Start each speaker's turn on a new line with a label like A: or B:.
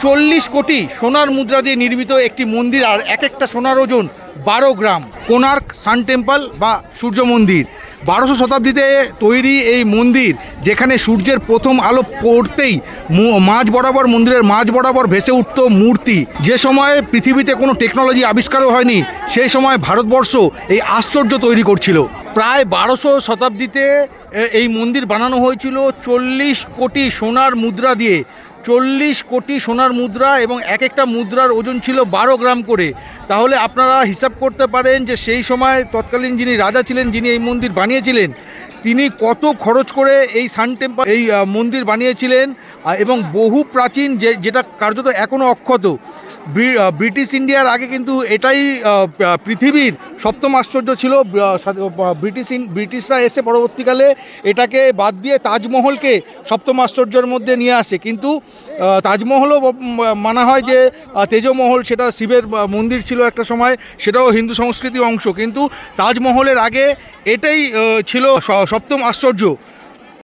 A: 40 কোটি সোনার মুদ্রা দিয়ে নির্মিত একটি মন্দির, আর এক একটা সোনার ওজন 12 গ্রাম। কোণার্ক সান টেম্পল বা সূর্য মন্দির, 1200 শতাব্দীতে তৈরি এই মন্দির, যেখানে সূর্যের প্রথম আলো পড়তেই মাঝ বরাবর, মন্দিরের মাঝ বরাবর ভেসে উঠত মূর্তি। যে সময় পৃথিবীতে কোনো টেকনোলজি আবিষ্কারও হয়নি, সেই সময় ভারতবর্ষ এই আশ্চর্য তৈরি করছিল। প্রায় 1200 শতাব্দীতে এই মন্দির বানানো হয়েছিল 40 কোটি সোনার মুদ্রা দিয়ে। 40 কোটি সোনার মুদ্রা, এবং এক একটা মুদ্রার ওজন ছিল 12 গ্রাম করে। তাহলে আপনারা হিসাব করতে পারেন যে সেই সময় তৎকালীন যিনি রাজা ছিলেন, যিনি এই মন্দির বানিয়েছিলেন, তিনি কত খরচ করে এই সান টেম্পল, এই মন্দির বানিয়েছিলেন। এবং বহু প্রাচীন, যেটা কার্যত এখনও অক্ষত। ব্রিটিশ ইন্ডিয়ার আগে কিন্তু এটাই পৃথিবীর সপ্তম আশ্চর্য ছিল। ব্রিটিশরা এসে পরবর্তীকালে এটাকে বাদ দিয়ে তাজমহলকে সপ্তম আশ্চর্যের মধ্যে নিয়ে আসে। কিন্তু তাজমহলও মানা হয় যে তেজমহল, সেটা শিবের মন্দির ছিল একটা সময়, সেটাও হিন্দু সংস্কৃতির অংশ। কিন্তু তাজমহলের আগে এটাই ছিল সপ্তম আশ্চর্য।